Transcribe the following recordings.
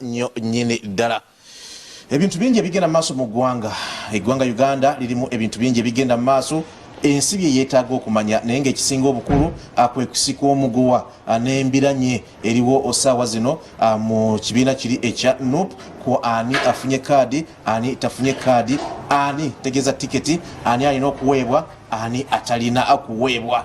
nnyo nnyini ddala. Ebintu bingi ebigenda maaso mu ggwanga. Eggwanga Uganda lirimu ebintu bingi ebigenda maaso. Ensi bye yeetaaga okumanya naye ng'ekisinga obukulu kwe kusika omuguwa n'embiranye eriwo osaawa zino mu kibiina kiri ekya NUP ku ani afunye kaadi, ani tafunye kaadi, ani tegeeza tiketi, ani alina okuweebwa, ani atalina kuweebwa.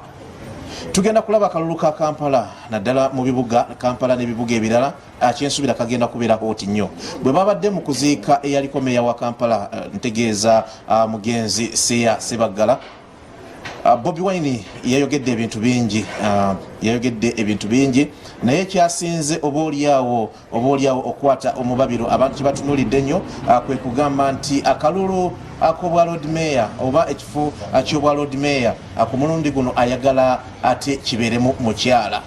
Tugenda kulaba akalulu ka Kampala naddala mu bibuga Kampala n'ebibuga ebirala kyensuubira kagenda kubeera hoti nnyo. Bwe babadde mu kuziika eyaliko meeya wa Kampala ntegeeza mugenzi Seya Sebaggala, Bobi Wine yayogedde ebintu bingi naye kyasinze oboolyawo okwata omubabiro abantu kye batunuulidde nnyo kwe kugamba nti akalulu ak'obwa Lord Mayor oba ekifo ky'obwa Lord Mayor ku mulundi guno ayagala ate kibeeremu mukyala.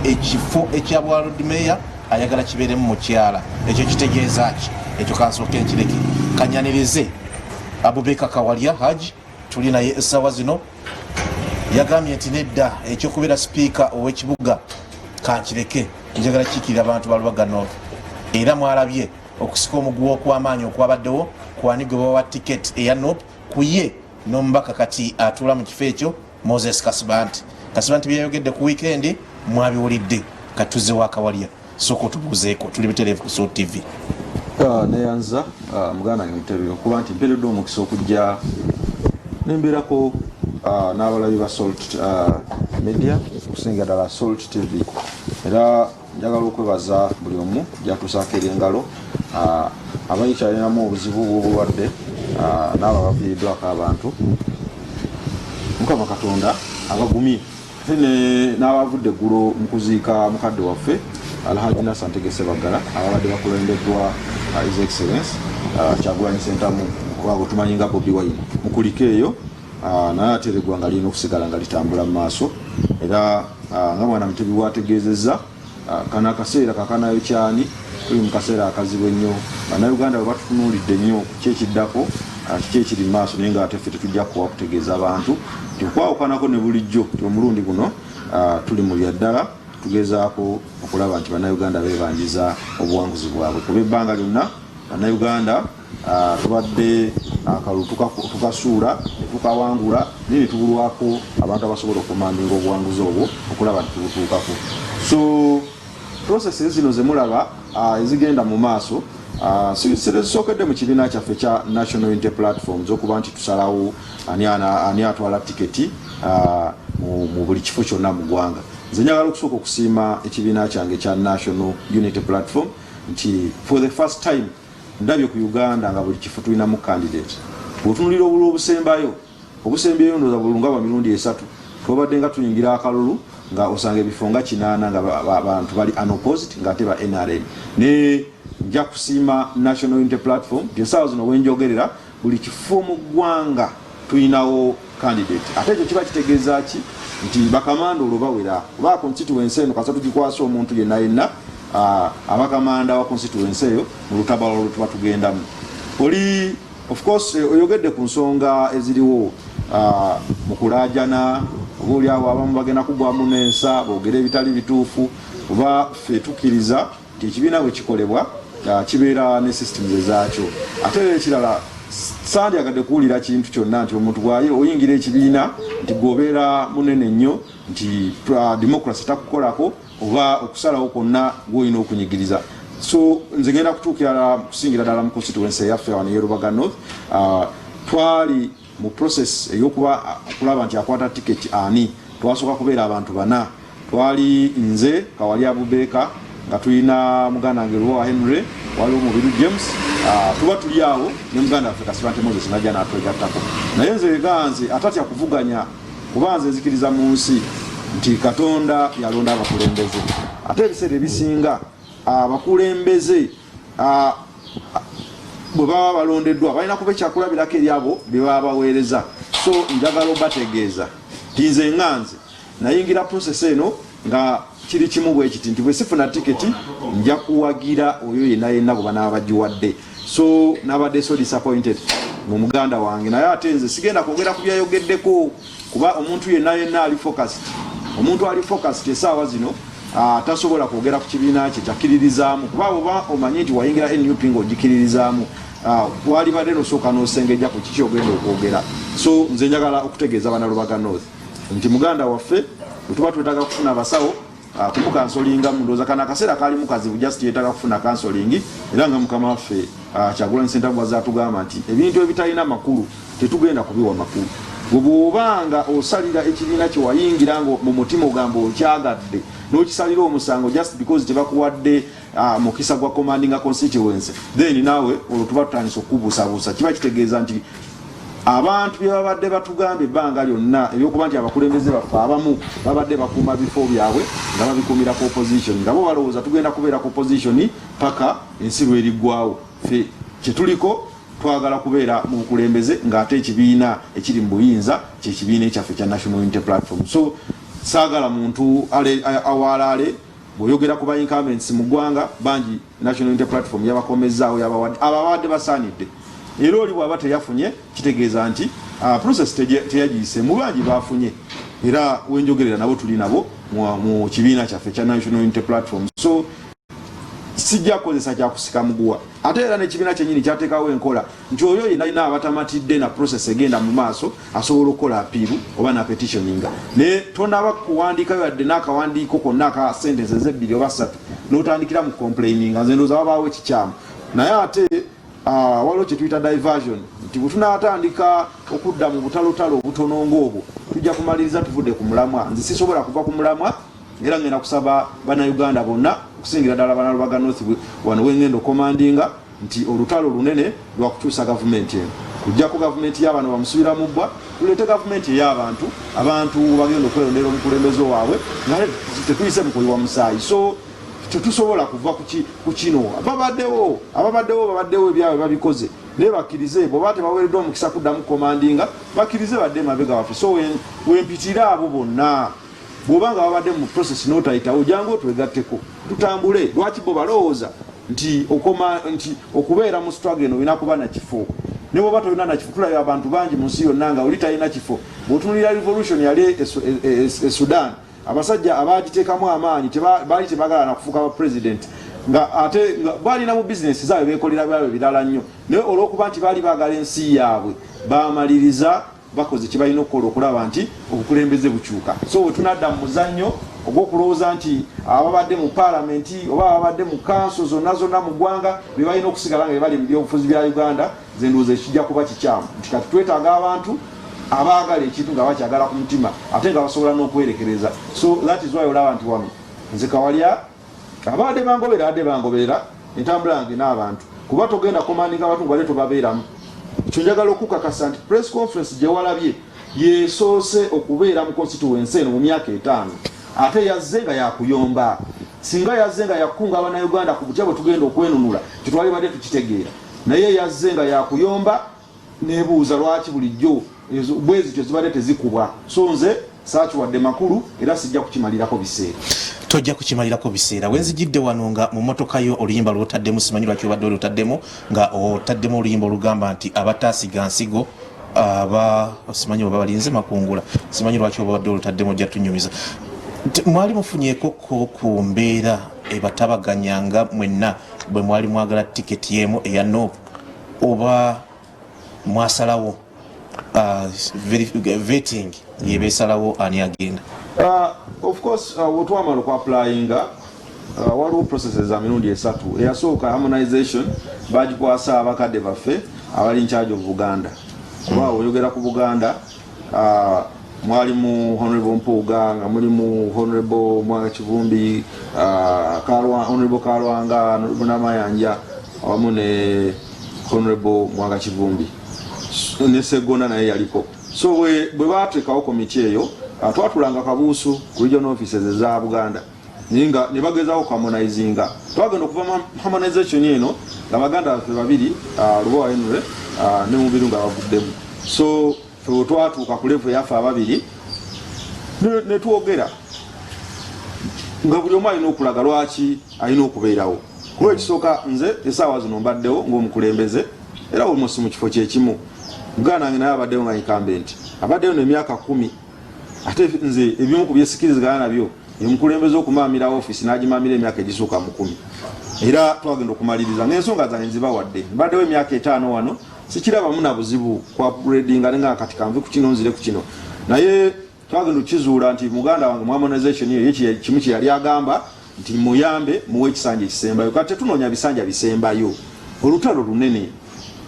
Ekifo ekyabwa Lord Mayor ayagala kibeeremu mukyala. Ekyo kitegeeza ki? Ekyo kansooke nkireke kanyanirize. Abubeka Kawalya Haji tuli naye essaawa zino yagambye nti nedda ekyokubeera sipiika ow'ekibuga kankireke, njagala kiikirira abantu ba Lubaga North. Era mwalabye okusika omuguwa okw'amaanyi okwabaddewo kwani gwe bawa tiketi eya NUP kuye n'omubaka kati atuula mu kifo ekyo Moses Kasibanti. Kasibanti byayogedde ku wiikendi mwabiwulidde. Katuze wa Kawalya sooka otubuuzeeko, tuli bitereevu ku Soul TV. Neyanza muganda wange Mutebi okuba nti mpeereddwa omukisa okujja nembeerako n'abalabi ba Salt Media okusinga ddala Salt TV. Era njagala okwebaza buli omu gyatuusaako engalo abayikyalinamu obuzibu bw'obulwadde n'abo abaviiriddwako abantu. Mukama Katonda abagumye n'abavudde eggulo mu kuziika mukadde waffe Alhaji Nassan Tegese Baggala ababadde bakulembeddwa His Excellence Kyagulanyi Ssentamu wabo tumanyi nga Bobi Wine mukulika eyo naye ate eggwanga lirina okusigala nga litambula mu maaso. Era nga mwana Mutebi bwategeezezza kana akaseera kakanayo kyani tuli mu kaseera akazibu ennyo. Bannayuganda bwe batutunuulidde nnyo ki ekiddako kiki ekiri mu maaso naye ng'ate ffe tetujja kuwa kutegeeza abantu nti okwawukanako ne bulijjo ti omulundi guno tuli mu lya ddala tugezaako okulaba nti bannayuganda beebanjiza obuwanguzi bwabwe. Kuba ebbanga lyonna bannayuganda tubadde akalulu tukasuula tukawangula naye ne tubulwako abantu abasobola okumandinga obuwanguzi obwo okulaba nti tubutuukako. So processes zino ze mulaba ezigenda mu maaso zisookedde mu kibiina kyaffe kya National Unity Platforms okuba nti tusalawo ani atwala tiketi mu buli kifo kyonna mu ggwanga. Nze njagala okusooka okusiima ekibiina kyange kya National Unity Platform nti for the first time ndabye ku Uganda nga buli kifo tulinamu candidate. Bw'otunuulira obululu obusembayo ndowooza bulunga bwa mirundi esatu twabadde nga tuyingira akalulu nga osanga ebifo nga 8 nga abantu bali unopposed ng'ate ba NRM. Ne nja kusiima National Unity Platform essaawa zino wenjogerera buli kifo mu ggwanga tulinawo candidate. Ate ekyo kiba kitegeeza ki? Nti bakamanda olwo bawera oba constituency eno kasa tugikwasa omuntu yenna abakamanda wa constituency eyo mu lutabalo olwo tuba tugendamu. Oli of course oyogedde ku nsonga eziriwo mu kulaajana obaoli awo abamu bagenda kugwamu n'ensa boogera ebitali bituufu oba ffe tukkiriza nti ekibiina bwe kikolebwa kibeera ne systems ezaakyo. Ate ekirala sandyagadde kuwulira kintu kyonna nti omuntu oyingira ekibiina nti gwobeera munene nnyo nti democracy takukolako oba okusalawo kwonna gwolina okunyigiriza. So nze ngenda kusingira ddala mu constituency yaffe wano ye Lubaga North. Twali mu process okulaba nti akwata tiketi ani. Twasooka kubeera abantu 4. Twali nze Kawalya Abubeka nga tulina muganda wange Luwa Henry, waliwo Mubiru James, tuba tuli awo ne muganda waffe Kasibante Moses najja n'atwegattako. Naye nze ganze atatya kuvuganya kuba nze nzikiriza mu nsi nti Katonda yalonda abakulembeze. Ate ebiseera ebisinga abakulembeze bwe baba balondeddwa balina kuba ekyakulabirako eri abo bye baba baweereza. So njagala obategeeza nti nze nganze nayingira process eno nga kiri kimu bwe kiti nti bwe sifuna tiketi nja kuwagira oyo yenna bwe banaaba bagiwadde. So nabadde so disappointed mu muganda wange naye ate nze sigenda kwogera ku byayogeddeko kuba omuntu yenna ali focused. Omuntu ali focused essaawa zino tasobola kwogera ku kibiina kye kyakiririzaamu kuba oba omanye nti wayingira NUP ng'ogikiririzaamu wali badde nosooka n'osengejja ku kiki ogenda okwogera. So nze njagala okutegeeza Banalubaga North nti muganda waffe tuba twetaaga kufuna abasawo kumukansolinga ndowooza kana akaseera kaali mukazibu just yeetaaga kufuna kansolingi era nga mukama waffe Kyagulanyi Ssentamugazi atugamba nti ebintu ebitalina makulu tetugenda kubiwa makulu. Bw'obanga osalira ekibiina kye wayingira nga mu mutima ogamba okyagadde n'okisalira omusango just because tebakuwadde mukisa gwa commanding a constituency then naawe olwo tuba tutandisa okubuusabuusa. Kiba kitegeeza nti abantu bye babadde batugamba ebbanga lyonna ebyokuba nti abakulembeze baffe abamu babadde bakuuma bifo byabwe nga babikuumira ku opposition nga bo balowooza tugenda kubeera ku opposition paka ensi lweriggwawo. Ffe kyetuliko twagala kubeera mu bukulembeze ng'ate ekibiina ekiri mu buyinza kyekibiina ekyaffe kya National Unity Platform. So saagala muntu awaalaale bw'oyogera ku ba incumbents mu ggwanga bangi National Unity Platform yabakomezaawo abawadde basaanidde. Era oli bw'aba teyafunye kitegeeza nti process teyagiyise mu bangi bafunye era wenjogerera nabo tuli nabo mu kibiina kyaffe kya National Unity Platform. So sijja kukozesa kyakusika muguwa ate era n'ekibiina kyennyini kyateekawo enkola nti oyo yenna alina abatamatidde na process egenda mu maaso asobola okukola apiiru oba na petitioninga ne tonaba kuwandiikayo yadde n'akawandiiko konna aka sentences 2 oba 3 n'otandikira mu complaininga nze ndowooza wabaawo ekikyamu. Naye ate waliwo kye tuyita diversion nti bwe tunaatandika okudda mu butalotalo obutono ng'obwo tujja kumaliriza tuvudde ku mulamwa. Nze sisobola kuva ku mulamwa era ngenda kusaba Bannayuganda bonna okusingira ddala Banalubaga North wano wengenda okomandinga nti olutalo lunene lwa kukyusa gavumenti eno. Kujjako gavumenti y'abano bamusubira mu bbwa tuleete gavumenti ey'abantu abantu bagenda okwelondera omukulembeze waabwe nga tetuyise mu kuyiwa musaayi. So tetusobola kuva ku kino ababaddewo ebyabwe babikoze naye bakkirize bw'oba tebaweereddwa omukisa kuddamu komandinga bakkirize badde mabega waffe. So wempitira abo bonna bw'obanga babadde mu process n'otayitawo jangu otwegatteko tutambule. Lwaki bo balowooza nti okubeera mu struggle eno olina kuba na kifo ne bw'oba tolina na kifo. Tulabye abantu bangi mu nsi yonna nga oli talina kifo. Bw'otunulira revolution yali e Sudan abasajja abagiteekamu amaanyi baali tebagala na kufuuka ba president nga ate balina mu bizinesi zaabwe beekolera byabwe birala nnyo naye olw'okuba nti baali baagala ensi yaabwe baamaliriza bakoze kye balina okukola okulaba nti obukulembeze bukyuka. So bwe tunadda mu muzannyo ogw'okulowooza nti ababadde mu paalamenti oba ababadde mu kanso zonna mu ggwanga be balina okusigala nga be bali mu byobufuzi bya Uganda nze ndowooza ekijja kuba kikyamu nti kati twetaaga abantu abaagala ekintu nga bakyagala ku mutima ate nga basobola n'okwerekereza. So that is why olaba nti wano nze Kawalya abadde bangoberera entambula yange n'abantu kuba togenda komandinga abantu bale tobabeeramu. Kyo njagala okukakasa nti press conference gye walabye yeesoose okubeera mu constituency eno mu myaka 5 ate yazze nga yakuyomba. Singa yazze nga yakunga Abannayuganda ku butya bwe tugenda okwenunula kitwali badde tukitegeera naye yazze nga yakuyomba nebuuza lwaki bulijjo bwezi kyo zibadde tezikubwa. So nze saakiwadde makulu era sijja kukimalirako biseera. Tojja kukimalirako biseera. Wenzijidde wano nga mu motoka yo oluyimba lwotaddemu simanyi lwaki obadde olutaddemu nga otaddemu oluyimba olugamba nti abataasiga nsigo simanyi oba balinze makungula simanyi lwaki obadde olutaddemu ojja tunyumiza. Mwali mufunyeeko ku mbeera ebatabaganyanga mwenna bwe mwali mwagala tiketi yemu eya NOP oba mwasalawo vetting yebesalawo ani agenda? Of course wetwamala okwapplyinga waliwo processes za mirundi 3. Eyasooka harmonization bagikwasa abakadde baffe abali in charge of Buganda. Kuba oyogera ku Buganda mwalimu Honorable Mpuuga nga mulimu Honorable Mwanga Kivumbi Honorable Kalwanga Honorable Namayanja awamu ne Honorable Mwanga Kivumbi ne Segona naye yaliko. So bwe bateekawo komiti eyo twatulanga kabuusu ku regional offices eza Buganda ninga ne bagezaako harmonizinga. Twagenda okuva harmonization eno nga baganda baffe babiri Lubowa Henry ne Mubiru nga bavuddemu. So fe twatuuka ku level yaffe ababiri ne twogera nga buli omu alina okulaga lwaki alina okubeerawo. Kuba ekisooka nze essaawa zino mbaddewo ng'omukulembeze era almost mu kifo kyekimu. Muganda wange naye abaddewo nga incumbent abaddewo n'emyaka 10 ate nze ebimu ku byesikirizigana nabyo emukulembeze okumamira office n'agimamira emyaka egisooka mu 10 era twagenda okumaliriza n'ensonga zange nzibawadde mbaddewo emyaka 5 wano sikirabamu na buzibu kwa upgradinga nga kati kanve ku kino nzire ku kino naye twagenda okukizuula nti muganda wange mu harmonization ye kimu kye yali agamba nti muyambe muwe ekisanja ekisembayo kati tetunoonya bisanja bisembayo olutalo lunene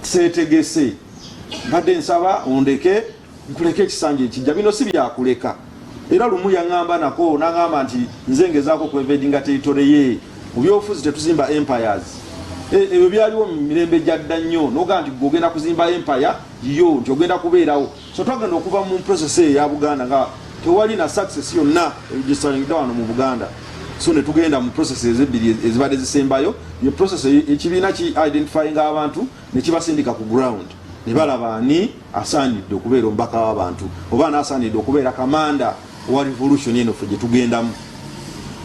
seetegese mbadde nsaba ondeke nkuleke ekisanja ekijja bino si byakuleka era lumu yaŋŋamba nako n'aŋŋamba nti nze ngezaako kwevadinga territory ye mu byobufuzi tetuzimba empires ebyo byaliwo mu mirembe gyadda nnyo noga nti gogenda kuzimba empire yo nti ogenda kubeerawo so twagenda okuva mu process eya Buganda nga tewali na success yonna egisalinga wano mu Buganda so ne tugenda mu process ezibbiri ezibadde zisembayo ye process ekibiina ki identifying abantu ne kibasindika ku ground ne balaba ani asaanidde okubeera omubaka w'abantu oba n'asaanidde okubeera kamanda wa revolution eno ffe gye tugendamu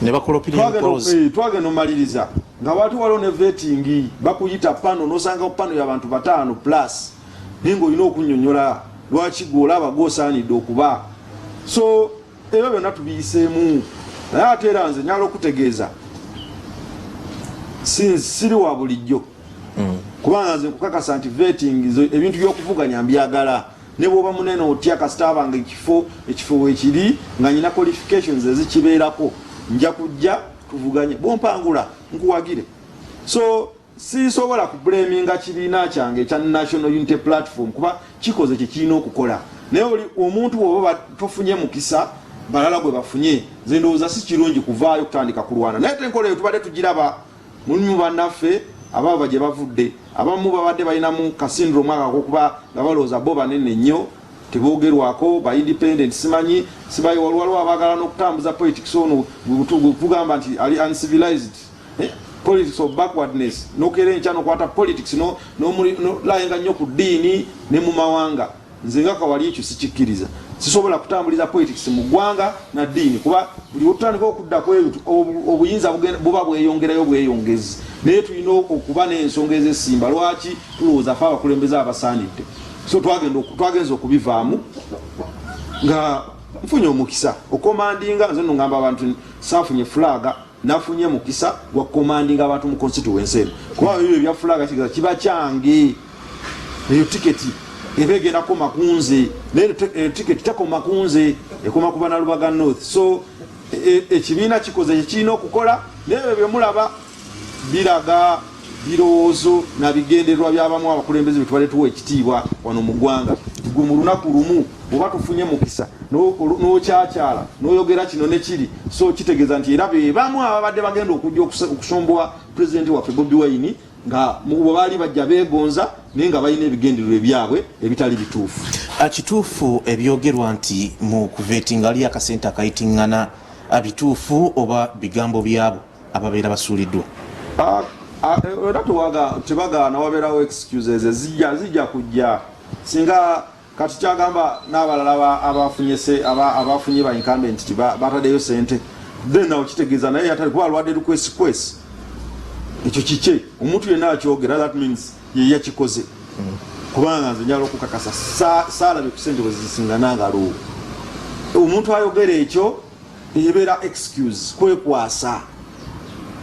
ne bakola opinion polls twagenda omaliriza nga watu waliwo ne vetting bakuyita pano nosanga pano y'abantu 5 plus ningo olina okunnyonnyola lwaki gw'olaba gw'osaanidde okuba so ebyo byonna tubiyiseemu naye ate era nze nyala okutegeeza siri wa bulijjo kubanga nze nkukakasa nti vetting ebintu by'okuvuganya mbyagala ne bw'oba munene otya kasita abanga ekifo weekiri nga nyina qualifications ezikibeerako nja kujja tuvuganye bwompangula nkuwagire so sisobola kublaminga kibiina kyange ekya National Unity Platform kuba kikoze kyekirina okukola naye oli omuntu bw'oba tofunye mukisa balala gwe bafunye nze ndowooza si kirungi kuvaayo kutandika kulwana naye tenkola eyo tubadde tugiraba mulimu bannaffe ababa gye bavudde abamu babadde balinamu kasindrome akakokuba nga balowooza bo banene nnyo tebogerwako ba independent simanyi sibayi waliwo abagala n'okutambuza politics ono tugamba nti ali uncivilized politics of backwardness nokere nchano kwata politics no layenga nnyo ku ddiini ne mu mawanga nze nga kawali ekyo sikikkiriza sisobola kutambuliza politics mu ggwanga na ddiini kuba buli otandika okudda kwebintu obuyinza buba bweyongezi naye tulina okuba n'ensonga ez'essimba lwaki tulowooza fe abakulembeze abasaanidde so twagenza okubivaamu nga nfunye omukisa okomandinga nze nongamba abantu saafunye flaga nafunye mukisa gwa komandinga abantu mu constituency eno kuba ebyo ebya flaga kiba kyange eyo tiketi ebegenda koma kunze naye tiketi takoma kunze ekoma kuba na Lubaga North so ekibiina kikoze ekirina okukola naye bye mulaba biraga birowoozo na bigendererwa by'abamu abakulembeze bitwale tuwa ekitiibwa wano mu ggwanga gwe mu lunaku lumu oba tufunye mukisa n'okyakyala n'oyogera kino ne kiri so kitegeeza nti era bebamu ababadde bagenda okujja okusombowa pulezidenti waffe Bobi Wine nga bwe baali bajja beegonza naye nga balina ebigendererwa byabwe ebitali bituufu kituufu ebyogerwa nti mu kuvetinga ali akasente akayitingana bituufu oba bigambo byabo ababeera basuuliddwa era tebagaana wabeerawo excuses zijja kujja singa kati kyagamba n'abalala abafunye ba incumbent ti bataddeyo sente then nawe kitegeeza naye yatali kuba alwadde lukwesikwesi ekyo kike omuntu yenna akyogera that means ye yakikoze kubanga nze njala okukakasa saalabe ku sente bwe zisinganangalo omuntu ayogera ekyo ebeera excuse kwekwasa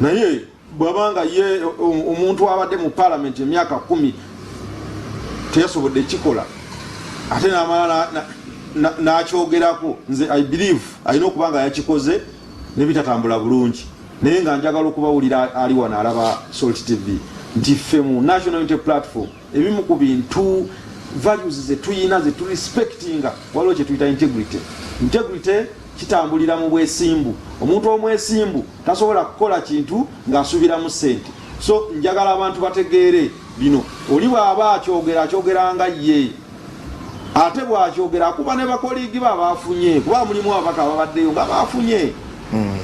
naye bwabanga ye omuntu abadde mu parliament emyaka 10 teyasobodde kikola ate namala n'akyogerako nze I believe alina okubanga yakikoze nebitatambula bulungi naye nga njagala okubawulira ali wano alaba Salt TV nti ffe mu National Unity Platform ebimu ku bintu values zetuyina zeturespectinga waliwo kyetuyita integrity kitambulira mu bwesimbu omuntu omwesimbu tasobola kukola kintu ng'asubiramu ssente so njagala abantu bategeere bino oli bw'aba akyogeranga ye ate bw'akyogera akuba ne bakoliigi baafunye kuba mulimu ababaka ababaddeyo nga baafunye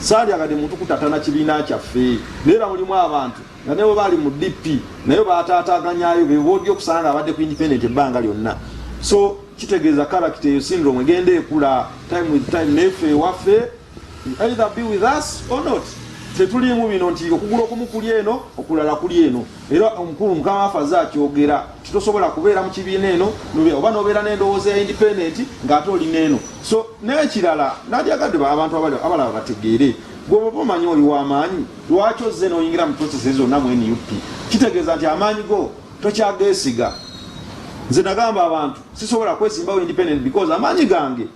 saalyagadde muntu kutatana kibiina kyaffe naye era mulimu abantu nga ne bwe baali mu DP naye baataataaganyayo bebodya okusanga nga abadde ku independent ebbanga lyonna so kitegeeza character eyo syndrome egenda ekula time with time neffe ewaffe either be with us or not tetulimu bino nti okugula okumu kuli eno okulala kuli eno era omukulu mukama afaza akyogera kitosobola kubeera mu kibiina eno oba nobeera n'endowooza ya independent ng'ate olina eno so n'ekirala nadyagadde abantu abalaba bategeere gwoba omanyi oli w'amaanyi lwaki ozze n'oyingira mu process zonna mu NUP kitegeeza nti amaanyi go tokyageesiga nze nagamba abantu sisobola kwesimbawo independent because amaanyi gange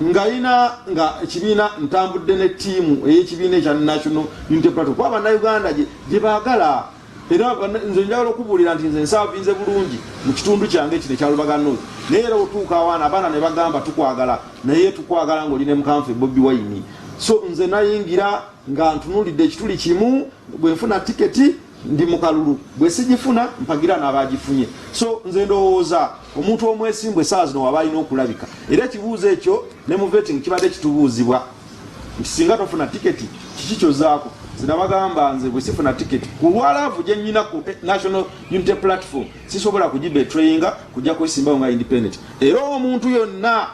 ngaina nga ekibiina ntambudde ne ttiimu ey'ekibiina ekya National Unity Platform kuba bannayuganda gye baagala era nze njagala okubuulira nti nze nsaavinze bulungi mu kitundu kyange kino ekya Lubaga North naye era otuuka abaana ne bagamba tukwagala naye tukwagala ng'oline mukamfe Bobi Wine so nze nayingira nga ntunuulidde ekituli kimu bwe nfuna tiketi ndi mu kalulu bwe sigifuna mpagira n'abagifunye so nze ndowooza omuntu omwesimbwe saa zino waba alina okulabika era ekibuuzo ekyo ne mu vetting kibadde kitubuuzibwa nti singa tofuna tiketi kiki kyozaako zinabagamba nze bwe sifuna tiketi ku lwalaavu gye nnyina ku National Unity Platform sisobola kugibetrayinga kujja kwesimbawo nga independent era omuntu yonna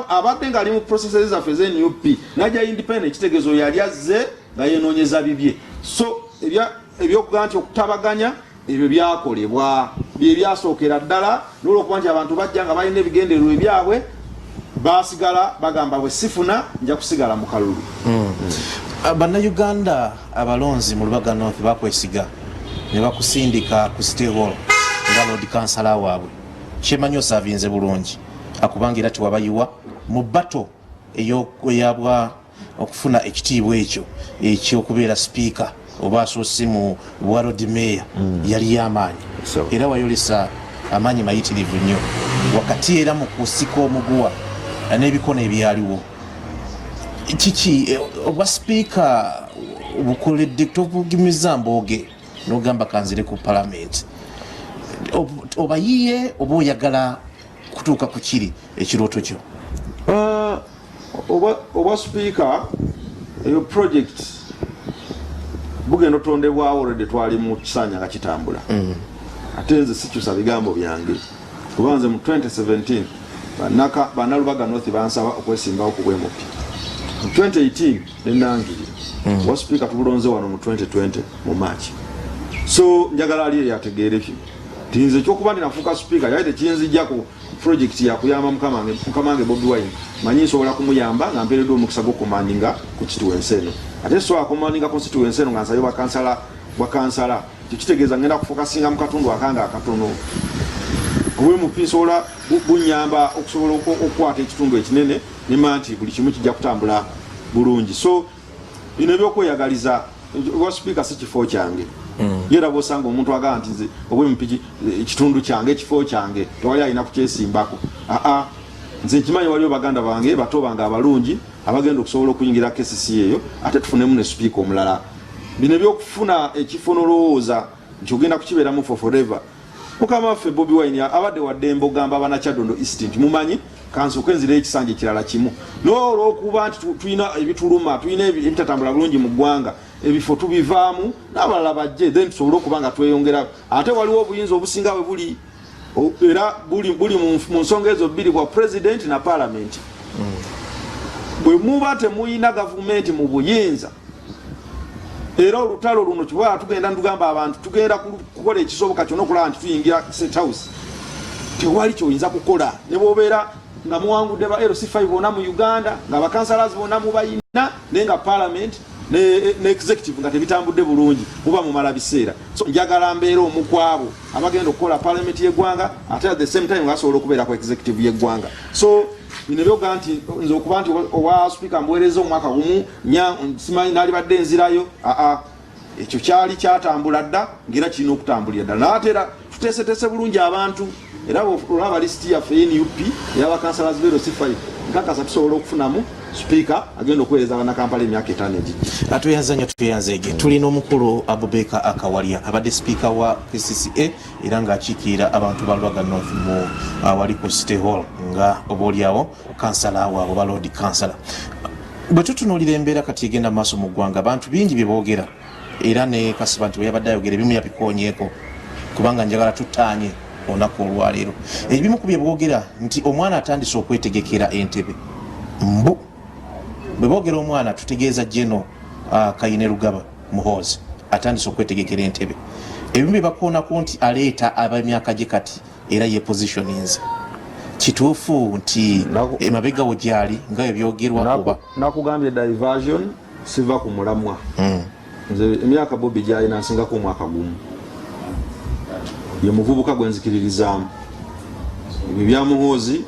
abadde ng'ali mu processes zaffe z'NUP najja independent kitegeezo yali azze nga yeenoonyeza bibye so ebyokugaa nti okutabaganya ebyo byakolebwa bye byasookera ddala n'olwokuba nti abantu bajja nga balina ebigendererwa ebyabwe basigala bagamba bwe sifuna nja kusigala mu kalulu bannayuganda abalonzi mu Lubaga North bakwesiga ne bakusindika ku City Hall nga Lord Councillor waabwe kyemanyi osaavinze bulungi akubangira ti wabayiwa mu bato eyabwa okufuna ekitiibwa ekyo ekyokubeera speaker oba asoose mu Lord Mayor yali y'amaanyi era wayolesa amaanyi mayitirivu nnyo wakati era mu kusika omuguwa n'ebikono ebyaliwo kiki oba speaker obukoledde tobugimiza mbooge n'ogamba kanzire ku parliament oba yiye oba oyagala kutuuka ku kiri ekirooto kyo oba speaker eyo project bugenda otondebwawo olwedde twali mu kisanja nga kitambula ate nze sikyusa bigambo byange kuba nze mu 2017 bannalubaga North bansaba okwesimbawo ku bwemupi mu 2018 nenangirira wa speaker tubulonze wano mu 2020 mu March so njagala ali yategeere byo tinze kyokuba ndinafuuka speaker yaite kiyinzijja ku project yakuyamba mukamange Bobi Wine manyi nsobola kumuyamba nga mpeereddwa omukisa gw'okumaninga ku constituency eno ate so akumaninga constituency eno nga nsayo bakansala tekitegeeza ngenda kufokasinga mu katundu akanga akatono obwemupi nsobola bunyamba okusobola okukwata ekitundu ekinene nema nti buli kimu kijja kutambula bulungi so bino ebyokweyagaliza wa speaker si kifo kyange yera bosanga omuntu agamba nti nze obwemupi ekitundu kyange ekifo kyange tewali alina kukyesimbako nze nkimanyi waliwo baganda bange bato bange abalungi abagenda okusobola okuyingira KCC eyo ate tufunemu ne speaker omulala bino ebyokufuna ekifo n'olowooza nti ogenda kukibeeramu for forever mukama waffe Bobi Wine abadde waddembe ogamba Abanakyaddondo East nti mumanyi kansooka enzira ekisanja ekirala kimu n'olwokuba nti tulina ebituluma tulina ebitatambula bulungi mu ggwanga ebifo tubivaamu n'abalala bajje then tusobole okuba nga tweyongera ate waliwo obuyinza obusinga bwe buli era buli mu nsonga ezo bbiri bwa president na parliament bwe muba temuyina gavumenti mu buyinza era olutalo luno kiba tugenda ndugamba abantu tugenda kukola ekisoboka kyonna okulaba nti tuyingira State House tewali kyoyinza kukola ne bwobeera nga muwangudde ba LC5 bonna mu Uganda nga bakansalazi bonna mubayina naye nga parliament ne executive nga tebitambudde bulungi muba mumala biseera so njagala mbeera omukwabo abagenda okukola parliament y'eggwanga ate at the same time ngasobola okubeera ku executive y'eggwanga so bino byoga nti nze okuba nti owa speaker mbuweereza omwaka gumu simanyi naali badde enzirayo ekyo kyali kyatambula dda ngera kirina okutambulira ddala naate era tuteeseteese bulungi abantu era olaba lisiti yaffe NUP ey'abakansalazi be LC5 nkakasa tusobola okufunamu speaker agenda okuweereza bannakampala emyaka 5 egiri tuyanza nnyo tuyanzeege tulina omukulu Abubakar Akawalya abadde speaker wa KCCA era ng'akiikirira abantu ba Lubaga North mu wali ku City Hall nga obaolyawo kansala waabwe ba Lord Councillor bwe tutunuulira embeera kati egenda mu maaso mu ggwanga abantu bingi bye boogera era ne Kasiba nti bwe yabadde ayogera ebimu yabikoonyeeko kubanga njagala tutaanye olunaku olwaleero ebimu ku bye boogera nti omwana atandise okwetegekera entebe mbu bwe boogera omwana tutegeeza jeno Kayine Rugaba Muhoozi atandise okwetegekera entebe ebimu bibakoonako nti aleeta ab'emyaka gye kati era ye positioninze kituufu nti emabega wo gyali nga ebyogerwa kuba nakugambye diversion siva ku mulamwa nze emyaka Bobi gyali nansingako omwaka gumu ye muvubuka gwenzikiririzaamu ebyo bya Muhoozi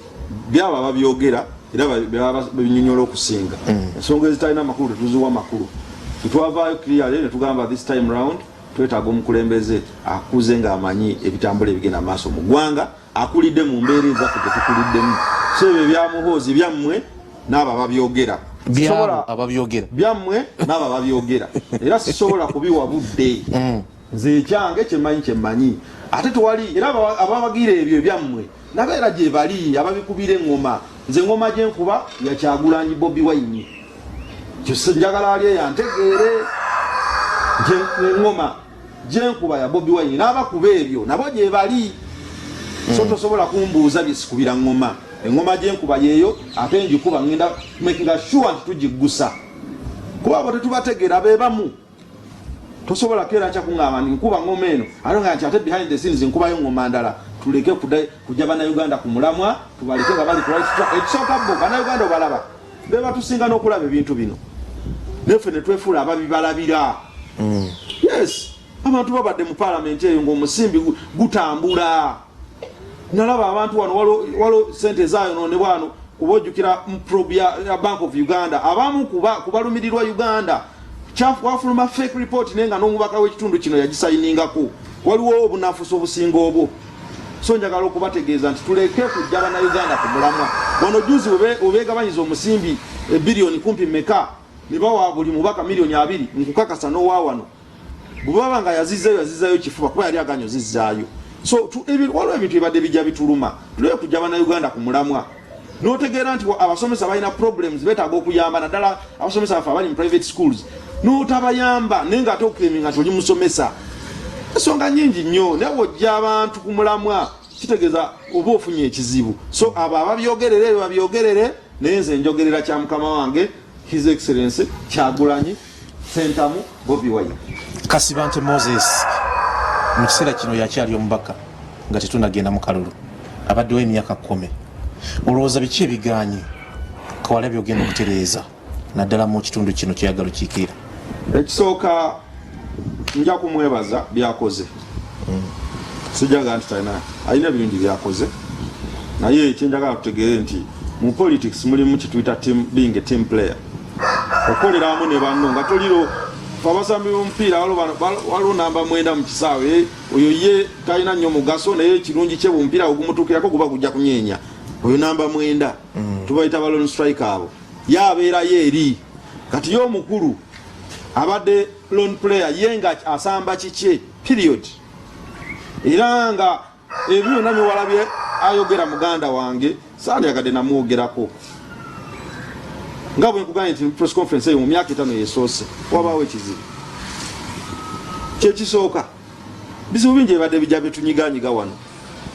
byaba babyogera era binyonyola okusinga ensonga ezitalina makulu tetuziwa makulu tutwavaayo clearly ne tugamba this time round twetaaga omukulembeze akuze ng'amanyi ebitambula ebigenda maaso mu ggwanga akulidde mu mbeera ezaffe tetukuliddemu so ebyo bya Muhoozi byammwe n'abo ababyogera byammwe n'abo ababyogera era sisobola kubiwa budde nze ekyange kyemmanyi ate tewali era ababagira ebyo byammwe nabeera gye bali ababikubira eŋŋoma nze eŋŋoma gye nkuba ya Kyagulanyi Bobi Wine kyose njagala ali yantegeere eŋŋoma gye nkuba ya Bobi Wine n'abakuba ebyo nabo gye bali so tosobola kumbuuza byesikubira ŋŋoma eŋŋoma gye nkuba yeeyo ate njikuba ngenda making sure nti tugiggusa kuba abo tetubategeera bebamu tosobola keera kyakuŋŋamba nti nkuba ŋŋoma eno ate nga nti ate behind the scenes nkubayo ŋŋoma ndala tuleke kujja Bannayuganda ku mulamwa tubaleke nga bali ekisooka bo Bannayuganda obalaba beba tusinga n'okulaba ebintu bino neffe ne twefuula ababibalabira yes abantu babadde mu paalamenti eyo ng'omusimbi gutambula nalaba abantu wano walo sente zaayonoonebwa wano kuba ojjukira probe ya Bank of Uganda abamu kubalumirirwa Uganda wafuluma fake report naye nga n'omubaka w'ekitundu kino yagisayiningako waliwo obunafusi obusinga obwo so njagala okubategeeza nti tuleke kujja Bannayuganda ku mulamwa wano juzi obeegabanyiza omusimbi ebiliyoni kumpi meka ne bawa buli mubaka miliyoni 2 nkukakasa n'owa wano bwebaba nga yazizayo kifuba kuba yali aganyo zizzaayo so waliwo ebintu ebadde bijja bituluma tuleke kujja Bannayuganda ku mulamwa n'otegeera nti abasomesa balina problems beetaaga okuyamba naddala abasomesa baffe abali mu private schools n'otabayamba naye nga ate okukeminga nti oli musomesa ensonga nyingi nnyo naye wojja abantu ku mulamwa kitegeeza oba ofunye ekizibu so abo ababyogerere ebyo babyogerere naye nze njogerera kya mukama wange His Excellency Kyagulanyi Ssentamu Bobi Wine. Kasibante Moses mu kiseera kino yakyali omubaka nga tetunagenda mu kalulu abaddewo emyaka 10 olowooza biki ebiganye kawala byogenda okutereeza naddala mu kitundu kino kyeyagala kiikira ekisooka nja kumwebaza byakoze sijaga nti talina alina ebirungi byakoze naye ekyenjagala tutegeere nti mu politics mulimu kituyita being a team player okolera wamu ne banno nga toliro abasambi b'omupiira waliwo namba 9 mu kisaawe oyo ye talina nnyo mugaso naye ekirungi kye bumupiira ogumutuukirako guba gujja kunyeenya oyo namba 9 tubayita balon strike abo yabeerayo eri kati yo omukulu abadde lone player ye nga asamba kikye period era nga ebyo nami walabye ayogera muganda wange sandyagadde namwogerako nga bwe nkuganye nti press conference eyo mu myaka 5 yesoose wabaawo ekizibu kyekisooka bizibu bingi ebadde bijja betunyiganyiga wano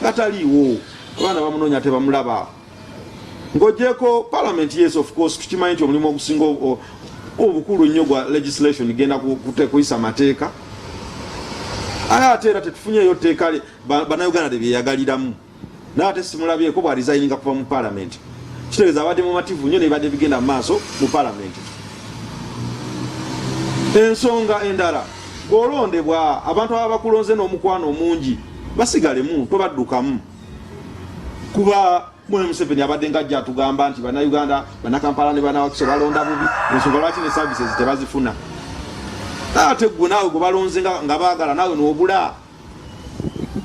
nga taliiwo abaana bamunoonya tebamulaba ng'ogyeko parliament yes of course tukimanyi nti omulimu ogusinga obukulu nnyo gwa legislation genda kuyisa mateeka ate era tetufunyeeyo tteeka Bannayuganda tebyeyagaliramu naye ate simulabyeko bwa resigninga kuva mu parliament kitegeeza abadde mumativu nnyo nebadde bigenda mu maaso mu parliament ensonga endala ng'olondebwa abantu aba bakulonze n'omukwano omungi basigalemu tobaddukamu kuba Mwene Museveni abadde ngajja atugamba nti Bannayuganda Bannakampala ne Bannawakiso balonda bubi ensonga lwaki ne services tebazifuna ate gwe naawe gwe balonze nga baagala naawe n'obula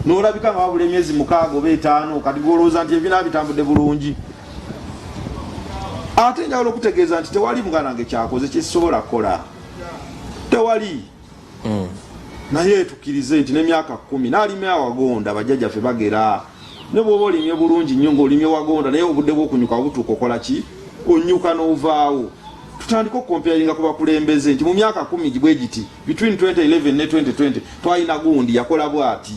n'olabika nga wabula emyezi 6 oba 5 kati gwolowooza nti ebina bitambudde bulungi ate njagala okutegeeza nti tewali muganda wange kyakoze kyekisobola kukola tewali naye tukkirize nti n'emyaka 10 n'alimye awagonda bajjajjaffe bagera ne bw'oba olimye bulungi nnyo ng'olimye wagonda naye obudde bw'okunyuka butuuka okola ki onyuka n'ovaawo tutandika okukomparinga ku bakulembeze nti mu myaka 10 bwe giti between 2011 ne 2020 twalina gundi yakola bw'ati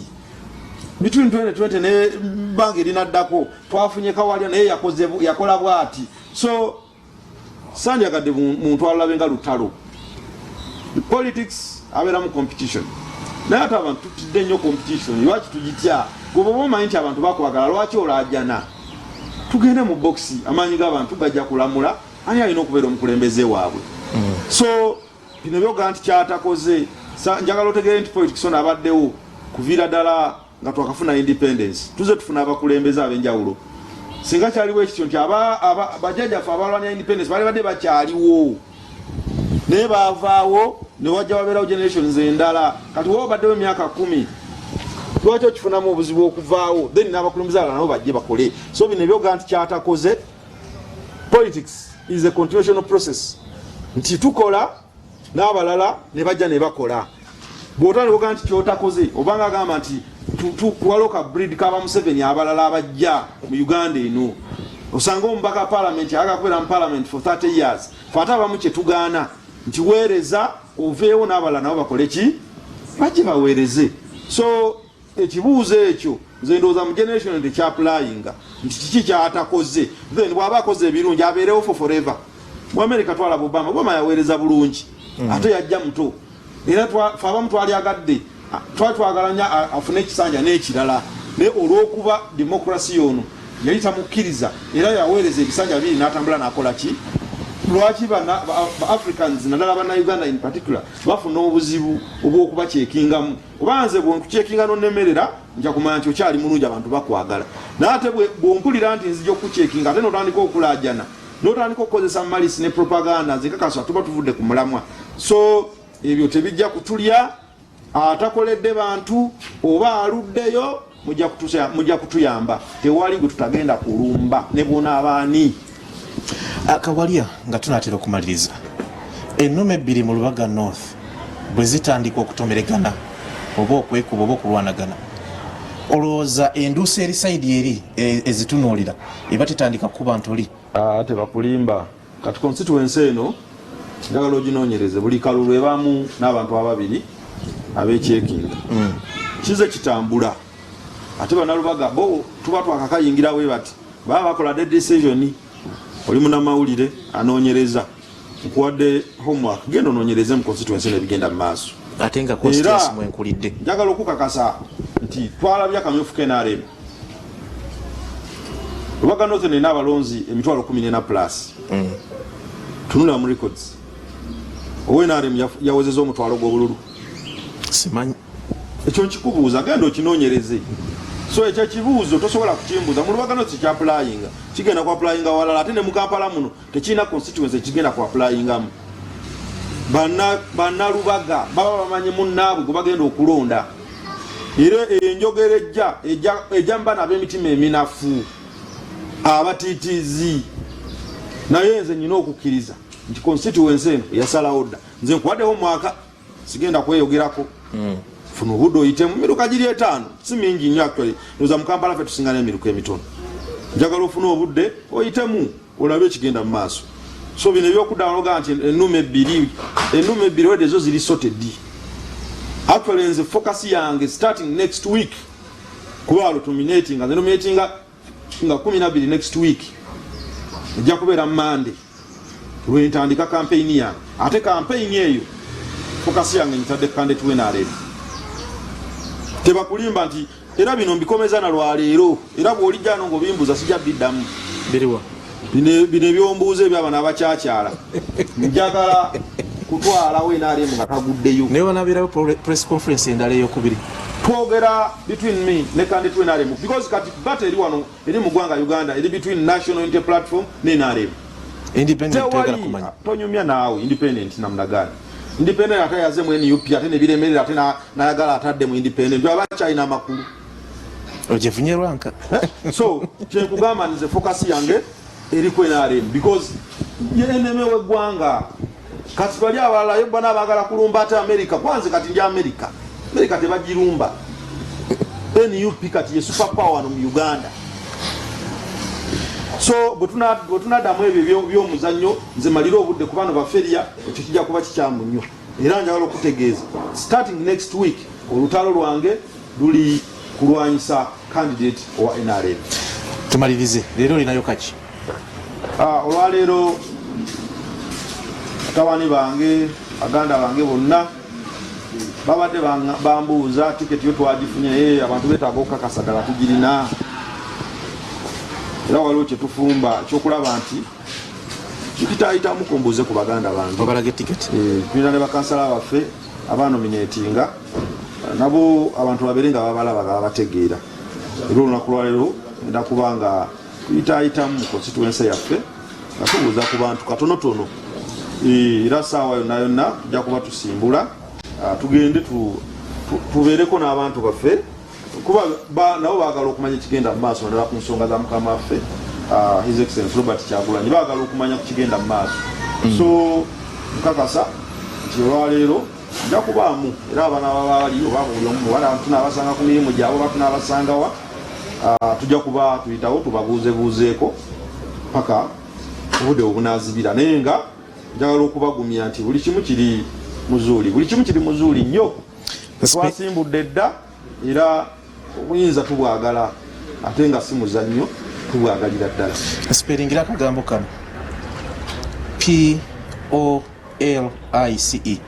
between 2020 ne bangi erinaddako twafunye kawalya naye yakola bw'ati so sandyagadde muntu alulabe nga lutalo politics abeera mu competition naye ate abantu tutidde nnyo competition lwaki tugitya goba omanyi nti abantu bakwagala lwaki olajana tugende mu boxi amaanyi g'abantu gajja kulamula ani alina okubeera omukulembeze waabwe so bino byoga nti kyatakoze njagala otegere nti politics ono abaddewo kuviira ddala nga twakafuna independence tuze tufuna abakulembeze ab'enjawulo singa kyaliwo ekityo nti bajjajjaffe abalwanya independence bali badde bakyaliwo naye baavaawo ne wajja wabeerawo generations endala kati woba baddewo emyaka 10 lwaki okifunamu obuzibu okuvaawo then n'abakulembeze abalala nabo bajje bakole so bino ebyoga nti kyatakoze politics is a continuational process nti tukola n'abalala ne bajja ne bakola bw'otandika oga nti kyotakoze obanga agamba nti tuwaloka breed kaba Museveni abalala abajja mu Uganda eno osanga omubaka parliament agakwera mu parliament for 30 years fata abamu kye tugaana nti weereza oveewo n'abalala nabo bakole ki bajje baweereze so ekibuuzo ekyo nze ndowooza mu generation tekyapulayinga nti kiki kyatakoze then bw'aba akoze ebirungi abeerewo for forever mu America twalaba Obama yaweereza bulungi ate yajja muto era fe abamu twali agadde twagalanya afune ekisanja n'ekirala naye olw'okuba demokrasi ono yali tamukkiriza era yaweereza ebisanja biri n'atambula n'akola ki lwaki Africans naddala Bannayuganda in particular bafuna obuzibu obw'okubakyekingamu oba nze bwonkucekinga n'onnemerera nja kumanya nti okyali mulungi abantu bakwagala naye ate bw'ompulira nti nzija okucekinga ate n'otandika okulajana n'otandika okukozesa malisi ne propaganda zikakasa tuba tuvudde ku mulamwa so ebyo tebijja kutulya atakoledde bantu oba aluddeyo mujja kutuyamba tewali gwe tutagenda kulumba ne bona abaani akawalya nga tunatera okumaliriza ennoma ebbiri mu Lubaga North bwe zitandika okutomeregana oba okwekuba oba okulwanagana olowooza enduusi eri sayidi eri ezitunuulira eba tetandika kuba ntoli tebakulimba kati constituency eno njagala oginoonyereze buli kalulu ebamu n'abantu ababiri ab'ekyekinga kize kitambula ate Bannalubaga bo tuba twakakayingirawe bati baba bakola de decision oli munnamawulire anoonyereza nkuwadde homework genda onoonyereze mu constituency nebigenda mu maaso ate nga constituency mwenkulidde njagala okukakasa nti twalabye akamyufu k'NRM Lubaga North nina abalonzi emitwalo 14 plus tunula mu records NRM yawezeza omutwalo gw'obululu simanyi ekyo nkikubuuza genda okinoonyereze so ekyo kibuuzo tosobola kukimbuuza mu Lubaga North kyapulayinga kigenda ku applyinga walala ate ne mu Kampala muno tekirina constituency kigenda ku applyingamu Bannalubaga baba bamanyi munnaabwe gwe bagenda okulonda era enjogera ejja mba n'ab'emitima eminafu abatiitizi naye nze nyina okukkiriza nti constituency eno yasalawo dda nze nkuwaddeho mwaka sigenda kweyogerako funa obudde oyitemu miruka giri 5 si mingi nnyo actually noza mu Kampala ffe tusinga n'emiruka emitono njagala ofuna obudde oyitemu olabe ekigenda mu maaso so bino ebyokuddaanoga nti ennuma ebbiri wedde ezo ziri sorted actually nze focus yange starting next week kuba nominatinga nga 12 next week ejja kubeera Monday lwentandika campaign yange ate campaign eyo focus yange nyitadde candidate NRM tebakulimba nti era bino mbikomeza na lwaleero era bw'olijjano ng'obimbuza sijja biddamu biriwa bino ebyombuuza ebyabana abakyakyala njagala kutwalawo NRM nga taguddeyo naye wanabeerawo press conference endala eyokubiri twogera between me ne candidate NRM because kati bata eri wano eri mu ggwanga Uganda eri between National Unity Platform ne NRM independent tegala kumanya tonyumya naawe independent namna gani independent ate yaze mu NUP ate ne biremerera ate nayagala atadde mu independent aba China amakulu ojefunye rwanka so kyekugamba nze focus yange eri ku NRM because yeneme weggwanga kati bali abalala yo bana abagala kulumba ate America kwanze kati ndi America tebagirumba NUP kati ye super power mu Uganda so bwetunaddamu ebyo by'omuzannyo nze malira obudde ku bano baferia ekyo kijja kuba kikyamu nnyo era njagala okutegeeza starting next week olutalo lwange luli kulwanyisa candidate owa NRM tumalirize leero linayo kaki olwaleero batabani bange baganda bange bonna babadde bambuuza tiketi yo twagifunye abantu betaaga okukakasa ddala tugirina era waliwo kyetufumba ekyokulaba nti kitayitamu kumbuuze ku baganda bange tulina ne bakansala baffe abanominatinga nabo abantu babere nga babalaba nga babategeera era olunaku lwaleero enda kubanga tuyitayitamu mu constituency yaffe nga tubuuza ku bantu katonotono era saawa yonna yonna tujja kuba tusimbula tugende tubeereko n'abantu baffe kuba nabo baagala okumanya ekigenda mu maaso naddala ku nsonga za mukama waffe His Excellency Robert Kyagulanyi baagala okumanya ku kigenda mu maaso so nkakasa nti olwaleero nja kubaamu era abaana babali oba buli omu wala tunaabasanga ku mirimu gyabo oba tunaabasangawa tujja kuba tuyitawo tubabuuzebuuzeeko paka obudde obunaazibira naye nga njagala okubagumya nti buli kimu kiri muzuuli nnyo twasimbudde dda era obuyinza tubwagala ate nga si muzannyo tubwagalira ddala speringira akagambo kano POLICE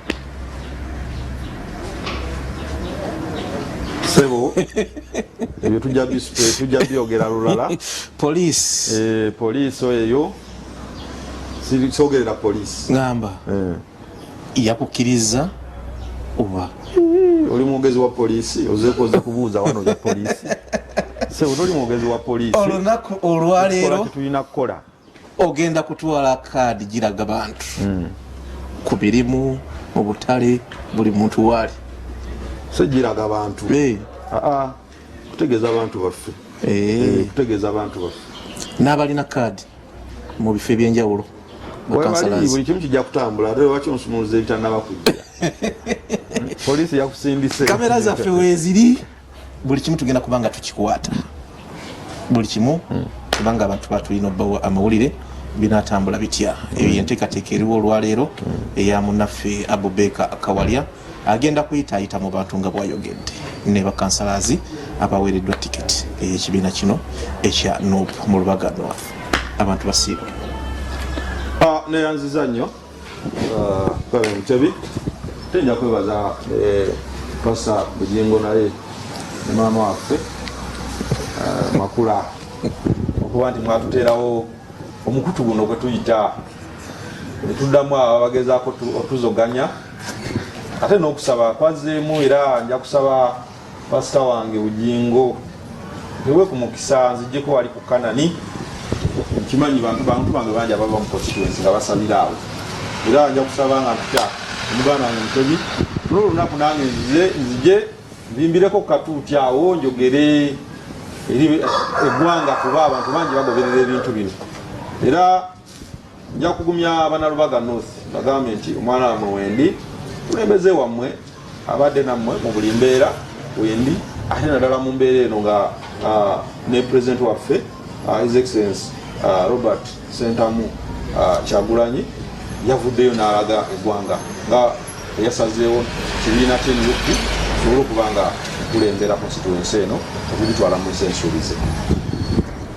sebo ebyo tujja byogera lulala poliisi eyo sogerera poliisi ngamba yakukkiriza oba oli mwogezi wa poliisi ozeekoze kubuuza wano ya poliisi sebo toli mwogezi wa poliisi olunaku olwaleero tulina kukola ogenda kutwala kaadi giraga bantu ku mirimu mu butale buli muntu waali segiraga bantu kutegeeza abantu baffe kutegeeza abantu baffe n'abalina kaadi mu bifo ebyenjawulo buli kimu kijja kutambula ate lwaki onsumuluza ebitannaba kujja poliisi yakusindise kamera zaffe weeziri buli kimu tugenda kubanga tukikwata buli kimu kubanga abantu batulina obbawa amawulire binatambula bitya eyo yenteekateeka eriwo olwaleero eya munnaffe Abubeka Kawalya agenda kuyitaayita mu bantu nga bwayogedde ne bakansalazi abaweereddwa tiketi ey'ekibiina kino ekya NUP mu Lubagano waffe abantu basiiba neyanziza nnyo Mutebi tenja kwebaza Pasa Bugingo naye ne maama waffe Makula okuba nti mwatuteerawo omukutu guno gwe tuyita ne tuddamu abagezaako otuzoganya ate n'okusaba kwazeemu era nja kusaba pasita wange Bugingo ewe ku mukisa nzijjeko wali ku Kanani nkimanyi bantu bange bangi abava mu constituency nga basabira awo era nja kusaba nga mpita omuganda wange Mutebi n'olunaku nange nzije nvimbireko ku katuuti awo njogere eri eggwanga kuba abantu bangi bagoberera ebintu bino era nja kugumya Banalubaga North bagambe nti omwana wammwe wendi kulembeze wammwe abadde nammwe mu buli mbeera wendi ate naddala mu mbeera eno nga ne president waffe His Excellency Robert Sentamu Kyagulanyi yavuddeyo n'alaga eggwanga nga eyasazeewo kibiina ky'NUP kisobole okuba nga kulembera constituency eno okugitwala mu nsi ensuubize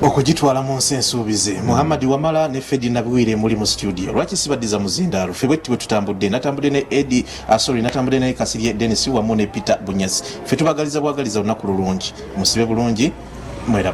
okugitwala mu nsi ensuubize. Muhammad Wamala ne Fedi Nabwire muri mu studio. Lwaki sibaddiza muzindaalo ffe bwe tutambudde natambudde ne Eddie natambudde ne Kasirye Dennis wamu ne Peter Bunyasi. Ffe tubagaliza bwagaliza olunaku lulungi musibe bulungi mwera.